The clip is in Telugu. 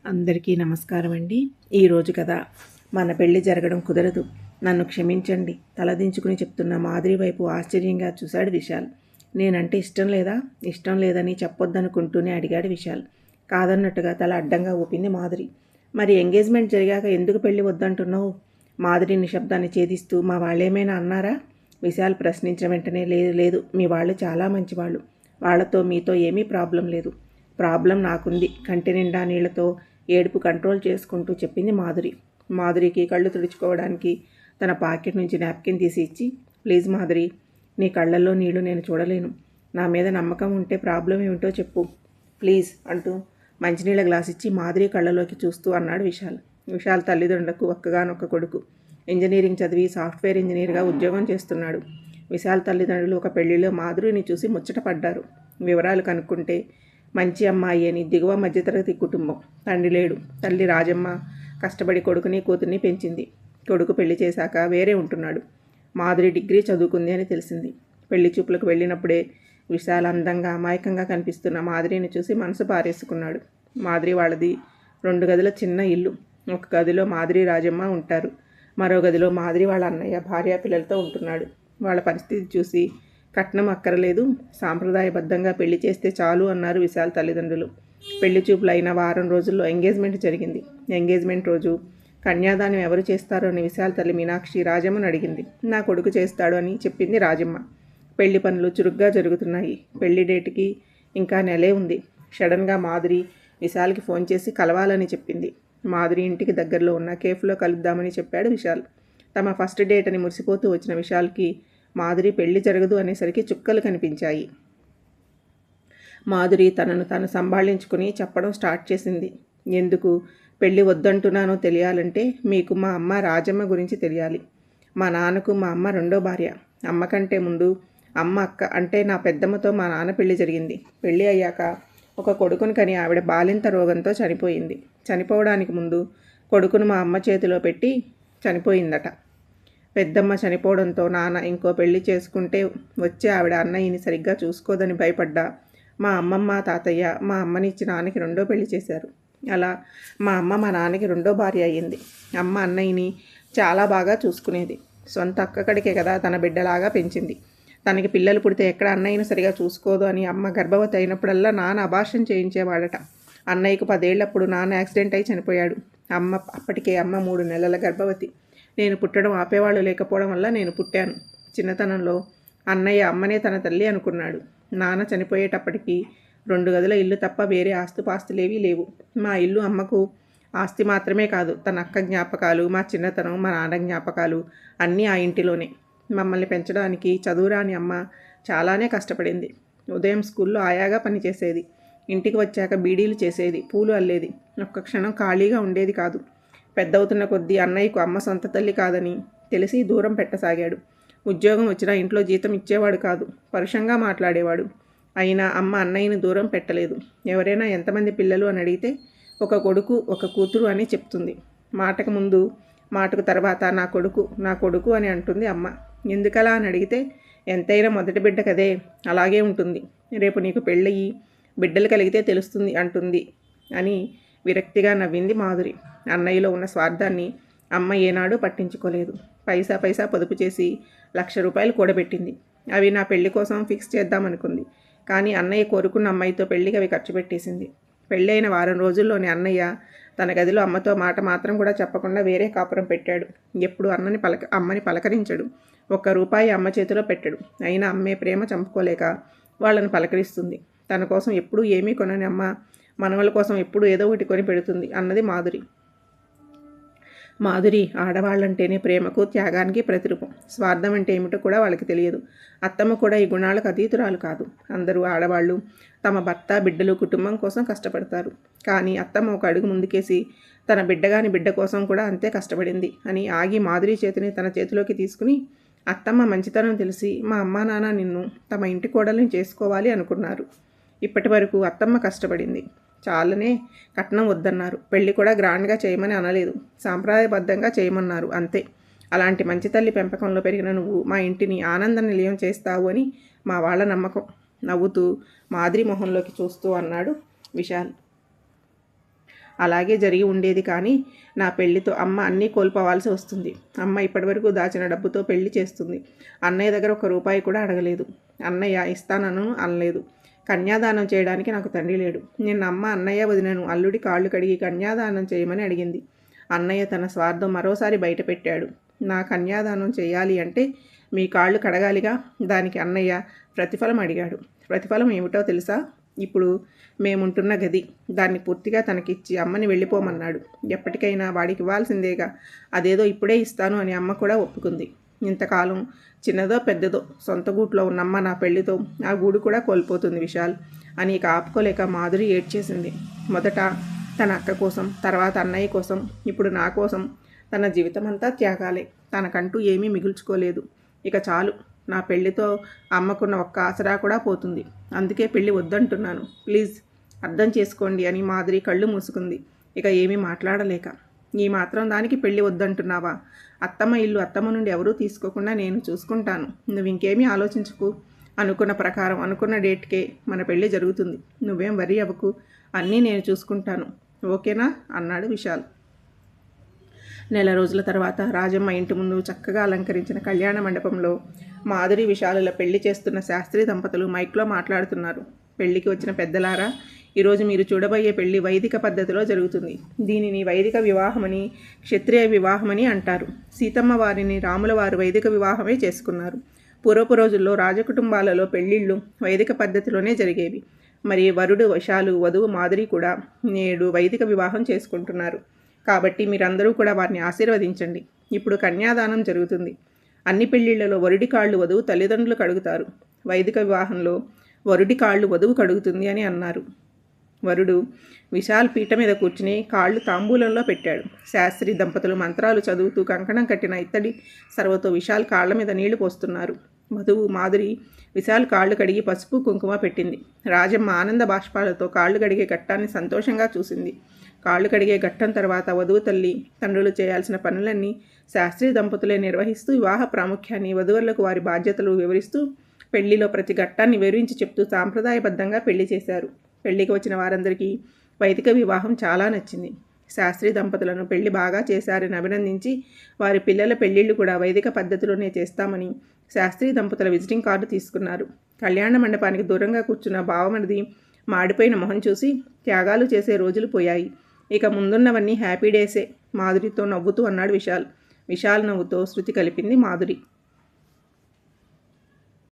అందరికీ నమస్కారం అండి. ఈరోజు కథ మన పెళ్లి జరగడం కుదరదు, నన్ను క్షమించండి. తలదించుకుని చెప్తున్న మాధురి వైపు ఆశ్చర్యంగా చూశాడు విశాల్. నేనంటే ఇష్టం లేదా? ఇష్టం లేదని చెప్పొద్దనుకుంటూనే అడిగాడు విశాల్. కాదన్నట్టుగా తల అడ్డంగా ఊపింది మాధురి. మరి ఎంగేజ్మెంట్ జరిగాక ఎందుకు పెళ్లి వద్దంటున్నావు? మాధురి నిశ్శబ్దాన్ని ఛేదిస్తూ మా వాళ్ళేమైనా అన్నారా? విశాల్ ప్రశ్నించిన వెంటనే లేదు లేదు, మీ వాళ్ళు చాలా మంచివాళ్ళు, వాళ్లతో మీతో ఏమీ ప్రాబ్లం లేదు. ప్రాబ్లం నాకుంది, కంటి నిండా నీళ్లతో ఏడుపు కంట్రోల్ చేసుకుంటూ చెప్పింది మాధురి. మాధురికి కళ్ళు తుడుచుకోవడానికి తన పాకెట్ నుంచి నాప్కిన్ తీసి ఇచ్చి, ప్లీజ్ మాధురి, నీ కళ్ళల్లో నీళ్లు నేను చూడలేను. నా మీద నమ్మకం ఉంటే ప్రాబ్లం ఏమిటో చెప్పు ప్లీజ్ అంటూ మంచినీళ్ళ గ్లాస్ ఇచ్చి మాధురి కళ్ళలోకి చూస్తూ అన్నాడు విశాల్. విశాల్ తల్లిదండ్రులకు ఒక్కగానొక్క కొడుకు. ఇంజనీరింగ్ చదివి సాఫ్ట్వేర్ ఇంజనీర్గా ఉద్యోగం చేస్తున్నాడు. విశాల్ తల్లిదండ్రులు ఒక పెళ్లిలో మాధురిని చూసి ముచ్చటపడ్డారు. వివరాలు కనుక్కుంటే మంచి అమ్మాయి అని దిగువ మధ్యతరగతి కుటుంబం. తండ్రి లేడు. తల్లి రాజమ్మ కష్టపడి కొడుకుని కూతుర్ని పెంచింది. కొడుకు పెళ్లి చేశాక వేరే ఉంటున్నాడు. మాధురి డిగ్రీ చదువుకుంది అని తెలిసింది. పెళ్లి చూపులకు వెళ్ళినప్పుడే విశాల్ అందంగా అమాయకంగా కనిపిస్తున్న మాధురిని చూసి మనసు పారేసుకున్నాడు. మాధురి వాళ్ళది 2 గదుల చిన్న ఇల్లు. ఒక గదిలో మాధురి రాజమ్మ ఉంటారు. మరో గదిలో మాధురి వాళ్ళ అన్నయ్య భార్యా పిల్లలతో ఉంటున్నాడు. వాళ్ళ పరిస్థితి చూసి కట్నం అక్కరలేదు, సాంప్రదాయబద్ధంగా పెళ్లి చేస్తే చాలు అన్నారు విశాల్ తల్లిదండ్రులు. పెళ్లి చూపులు అయిన వారం రోజుల్లో ఎంగేజ్మెంట్ జరిగింది. ఎంగేజ్మెంట్ రోజు కన్యాదానం ఎవరు చేస్తారో అని విశాల్ తల్లి మీనాక్షి రాజమ్మను అడిగింది. నా కొడుకు చేస్తాడు అని చెప్పింది రాజమ్మ. పెళ్లి పనులు చురుగ్గా జరుగుతున్నాయి. పెళ్లి డేట్కి ఇంకా నెలే ఉంది. సడన్గా మాధురి విశాల్కి ఫోన్ చేసి కలవాలని చెప్పింది. మాధురి ఇంటికి దగ్గరలో ఉన్న కేఫ్లో కలుద్దామని చెప్పాడు విశాల్. తమ ఫస్ట్ డేట్ అని మురిసిపోతూ వచ్చిన విశాల్కి మాధురి పెళ్లి జరగదు అనేసరికి చుక్కలు కనిపించాయి. మాధురి తనను తాను సంభాళించుకుని చెప్పడం స్టార్ట్ చేసింది. ఎందుకు పెళ్ళి వద్దంటున్నానో తెలియాలంటే మీకు మా అమ్మ రాజమ్మ గురించి తెలియాలి. మా నాన్నకు మా అమ్మ రెండో భార్య. అమ్మ కంటే ముందు అమ్మ అక్క అంటే నా పెద్దమ్మతో మా నాన్న పెళ్లి జరిగింది. పెళ్ళి అయ్యాక ఒక కొడుకుని కని ఆవిడ బాలింత రోగంతో చనిపోయింది. చనిపోవడానికి ముందు కొడుకును మా అమ్మ చేతిలో పెట్టి చనిపోయిందట. పెద్దమ్మ చనిపోవడంతో నాన్న ఇంకో పెళ్లి చేసుకుంటే వచ్చే ఆవిడ అన్నయ్యని సరిగ్గా చూసుకోదని భయపడ్డా మా అమ్మమ్మ తాతయ్య మా అమ్మనిచ్చి నాన్నకి రెండో పెళ్లి చేశారు. అలా మా అమ్మ మా నాన్నకి రెండో భార్య అయ్యింది. అమ్మ అన్నయ్యని చాలా బాగా చూసుకునేది. సొంత అక్కకడికే కదా తన బిడ్డలాగా పెంచింది. తనకి పిల్లలు పుడితే ఎక్కడ అన్నయ్యను సరిగా చూసుకోదు అని అమ్మ గర్భవతి అయినప్పుడల్లా నాన్న అబార్షన్ చేయించేవాడట. అన్నయ్యకు 10 ఏళ్లప్పుడు నాన్న యాక్సిడెంట్ అయి చనిపోయాడు. అప్పటికే అమ్మ 3 నెలల గర్భవతి. నేను పుట్టడం ఆపేవాళ్ళు లేకపోవడం వల్ల నేను పుట్టాను. చిన్నతనంలో అన్నయ్య అమ్మనే తన తల్లి అనుకున్నాడు. నాన్న చనిపోయేటప్పటికి 2 గదుల ఇల్లు తప్ప వేరే ఆస్తుపాస్తులేవీ లేవు. మా ఇల్లు అమ్మకు ఆస్తి మాత్రమే కాదు, తన అక్క జ్ఞాపకాలు, మా చిన్నతనం, మా నాన్న జ్ఞాపకాలు అన్నీ ఆ ఇంటిలోనే. మమ్మల్ని పెంచడానికి చదువురాని అమ్మ చాలానే కష్టపడింది. ఉదయం స్కూల్లో ఆయాగా పనిచేసేది. ఇంటికి వచ్చాక బీడీలు చేసేది, పూలు అల్లేది. ఒక్క క్షణం ఖాళీగా ఉండేది కాదు. పెద్దవుతున్న కొద్దీ అన్నయ్యకు అమ్మ సొంత తల్లి కాదని తెలిసి దూరం పెట్టసాగాడు. ఉద్యోగం వచ్చినా ఇంట్లో జీతం ఇచ్చేవాడు కాదు. పరుషంగా మాట్లాడేవాడు. అయినా అమ్మ అన్నయ్యని దూరం పెట్టలేదు. ఎవరైనా ఎంతమంది పిల్లలు అని అడిగితే ఒక కొడుకు ఒక కూతురు అని చెప్తుంది. మాటకు ముందు మాటకు తర్వాత నా కొడుకు అని అంటుంది అమ్మ. ఎందుకలా అని అడిగితే ఎంతైనా మొదటి బిడ్డ కదే, అలాగే ఉంటుంది. రేపు నీకు పెళ్ళయి బిడ్డలు కలిగితే తెలుస్తుంది అంటుంది అని విరక్తిగా నవ్వింది మాధురి. అన్నయ్యలో ఉన్న స్వార్థాన్ని అమ్మ ఏనాడూ పట్టించుకోలేదు. పైసా పైసా పొదుపు చేసి 1,00,000 రూపాయలు కూడబెట్టింది. అవి నా పెళ్లి కోసం ఫిక్స్ చేద్దామనుకుంది. కానీ అన్నయ్య కోరుకున్న అమ్మాయితో పెళ్లికి అవి ఖర్చు పెట్టేసింది. పెళ్ళైన వారం రోజుల్లోనే అన్నయ్య తన గదిలో అమ్మతో మాట మాత్రం కూడా చెప్పకుండా వేరే కాపురం పెట్టాడు. ఎప్పుడు అమ్మని పలకరించడు. 1 రూపాయి అమ్మ చేతిలో పెట్టడు. అయినా అమ్మే ప్రేమ చంపుకోలేక వాళ్ళని పలకరిస్తుంది. తన కోసం ఎప్పుడూ ఏమీ కొనని అమ్మ మనవల కోసం ఎప్పుడు ఏదో ఒకటి కొని పెడుతుంది అన్నది మాధురి. ఆడవాళ్ళంటేనే ప్రేమకు త్యాగానికి ప్రతిరూపం. స్వార్థం అంటే ఏమిటో కూడా వాళ్ళకి తెలియదు. అత్తమ్మ కూడా ఈ గుణాలకు అతీతురాలు కాదు. అందరూ ఆడవాళ్ళు తమ భర్త, బిడ్డలు, కుటుంబం కోసం కష్టపడతారు. కానీ అత్తమ్మ ఒక అడుగు ముందుకేసి తన బిడ్డ కోసం కూడా అంతే కష్టపడింది అని ఆగి మాధురి చేతిని తన చేతిలోకి తీసుకుని, అత్తమ్మ మంచితనం తెలిసి మా అమ్మా నాన్న నిన్ను తమ ఇంటి కోడల్ని చేసుకోవాలి అనుకున్నారు. ఇప్పటి వరకు అత్తమ్మ కష్టపడింది. చాలానే కట్నం వద్దన్నారు. పెళ్ళి కూడా గ్రాండ్గా చేయమని అనలేదు. సాంప్రదాయబద్ధంగా చేయమన్నారు అంతే. అలాంటి మంచి తల్లి పెంపకంలో పెరిగిన నువ్వు మా ఇంటిని ఆనంద నిలయం చేస్తావు అని మా వాళ్ళ నమ్మకం. నవ్వుతూ మాధురి మొహంలోకి చూస్తూ అన్నాడు విశాల్. అలాగే జరిగి ఉండేది. కానీ నా పెళ్లితో అమ్మ అన్నీ కోల్పోవాల్సి వస్తుంది. అమ్మ ఇప్పటివరకు దాచిన డబ్బుతో పెళ్లి చేస్తుంది. అన్నయ్య దగ్గర 1 రూపాయి కూడా అడగలేదు. అన్నయ్య ఇస్తానను అనలేదు. కన్యాదానం చేయడానికి నాకు తండ్రి లేడు. నిన్న అమ్మ అన్నయ్య వదినను అల్లుడి కాళ్ళు కడిగి కన్యాదానం చేయమని అడిగింది. అన్నయ్య తన స్వార్థం మరోసారి బయటపెట్టాడు. నా కన్యాదానం చేయాలి అంటే మీ కాళ్ళు కడగాలిగా. దానికి అన్నయ్య ప్రతిఫలం అడిగాడు. ప్రతిఫలం ఏమిటో తెలుసా? ఇప్పుడు మేముంటున్న గది. దాన్ని పూర్తిగా తనకిచ్చి అమ్మని వెళ్ళిపోమన్నాడు. ఎప్పటికైనా వాడికి ఇవ్వాల్సిందేగా. అదేదో ఇప్పుడే ఇస్తాను అని అమ్మ కూడా ఒప్పుకుంది. ఇంతకాలం చిన్నదో పెద్దదో సొంత గూట్లో ఉన్నమ్మ నా పెళ్లితో ఆ గూడు కూడా కోల్పోతుంది విశాల్ అని ఇక ఆపుకోలేక మాధురి ఏడ్చేసింది. మొదట తన అక్క కోసం, తర్వాత అన్నయ్య కోసం, ఇప్పుడు నా కోసం. తన జీవితం అంతా త్యాగాలే. తనకంటూ ఏమీ మిగుల్చుకోలేదు. ఇక చాలు. నా పెళ్లితో అమ్మకున్న ఒక్క ఆసరా కూడా పోతుంది. అందుకే పెళ్లి వద్దంటున్నాను. ప్లీజ్ అర్థం చేసుకోండి అని మాధురి కళ్ళు మూసుకుంది. ఇక ఏమీ మాట్లాడలేక. ఈ మాత్రం దానికి పెళ్లి వద్దంటున్నావా? అత్తమ్మ ఇల్లు అత్తమ్మ నుండి ఎవరూ తీసుకోకుండా నేను చూసుకుంటాను. నువ్వు ఇంకేమీ ఆలోచించకు. అనుకున్న ప్రకారం అనుకున్న డేట్కే మన పెళ్లి జరుగుతుంది. నువ్వేం వరి అవ్వకు. అన్నీ నేను చూసుకుంటాను. ఓకేనా అన్నాడు విశాల్. నెల రోజుల తర్వాత రాజమ్మ ఇంటి ముందు చక్కగా అలంకరించిన కళ్యాణ మండపంలో మాధురి విశాలుల పెళ్లి చేస్తున్న శాస్త్రి దంపతులు మైక్లో మాట్లాడుతున్నారు. పెళ్లికి వచ్చిన పెద్దలారా, ఈరోజు మీరు చూడబోయే పెళ్లి వైదిక పద్ధతిలో జరుగుతుంది. దీనిని వైదిక వివాహమని, క్షత్రియ వివాహమని అంటారు. సీతమ్మ వారిని రాముల వారు వైదిక వివాహమే చేసుకున్నారు. పూర్వపు రోజుల్లో రాజకుటుంబాలలో పెళ్లిళ్ళు వైదిక పద్ధతిలోనే జరిగేవి. మరి వరుడు విశాలు, వధువు మాధురి కూడా నేడు వైదిక వివాహం చేసుకుంటున్నారు. కాబట్టి మీరందరూ కూడా వారిని ఆశీర్వదించండి. ఇప్పుడు కన్యాదానం జరుగుతుంది. అన్ని పెళ్లిళ్లలో వరుడి కాళ్ళు వధువు తల్లిదండ్రులు కడుగుతారు. వైదిక వివాహంలో వరుడి కాళ్ళు వధువు కడుగుతుంది అని అన్నారు. వరుడు విశాల్ పీట మీద కూర్చుని కాళ్ళు తాంబూలంలో పెట్టాడు. శాస్త్రి దంపతులు మంత్రాలు చదువుతూ కంకణం కట్టిన ఇత్తడి సర్వతో విశాల్ కాళ్ల మీద నీళ్లు పోస్తున్నారు. వధువు మాధురి విశాల్ కాళ్ళు కడిగి పసుపు కుంకుమ పెట్టింది. రాజమ్మ ఆనంద బాష్పాలతో కాళ్ళు కడిగే ఘట్టాన్ని సంతోషంగా చూసింది. కాళ్ళు కడిగే ఘట్టం తర్వాత వధువు తల్లి తండ్రులు చేయాల్సిన పనులన్నీ శాస్త్రి దంపతులే నిర్వహిస్తూ వివాహ ప్రాముఖ్యాన్ని, వధువులకు వారి బాధ్యతలు వివరిస్తూ పెళ్లిలో ప్రతి ఘట్టాన్ని వివరించి చెప్తూ సాంప్రదాయబద్ధంగా పెళ్లి చేశారు. పెళ్లికి వచ్చిన వారందరికీ వైదిక వివాహం చాలా నచ్చింది. శాస్త్రి దంపతులను పెళ్లి బాగా చేశారని అభినందించి వారి పిల్లల పెళ్లిళ్ళు కూడా వైదిక పద్ధతిలోనే చేస్తామని శాస్త్రి దంపతుల విజిటింగ్ కార్డు తీసుకున్నారు. కళ్యాణ మండపానికి దూరంగా కూర్చున్న బావమరిది మాడిపోయిన మొహం చూసి త్యాగాలు చేసే రోజులు పోయాయి. ఇక ముందున్నవన్నీ హ్యాపీ డేసే. మాధురితో నవ్వుతూ అన్నాడు విశాల్. విశాల్ నవ్వుతో శృతి కలిపింది మాధురి.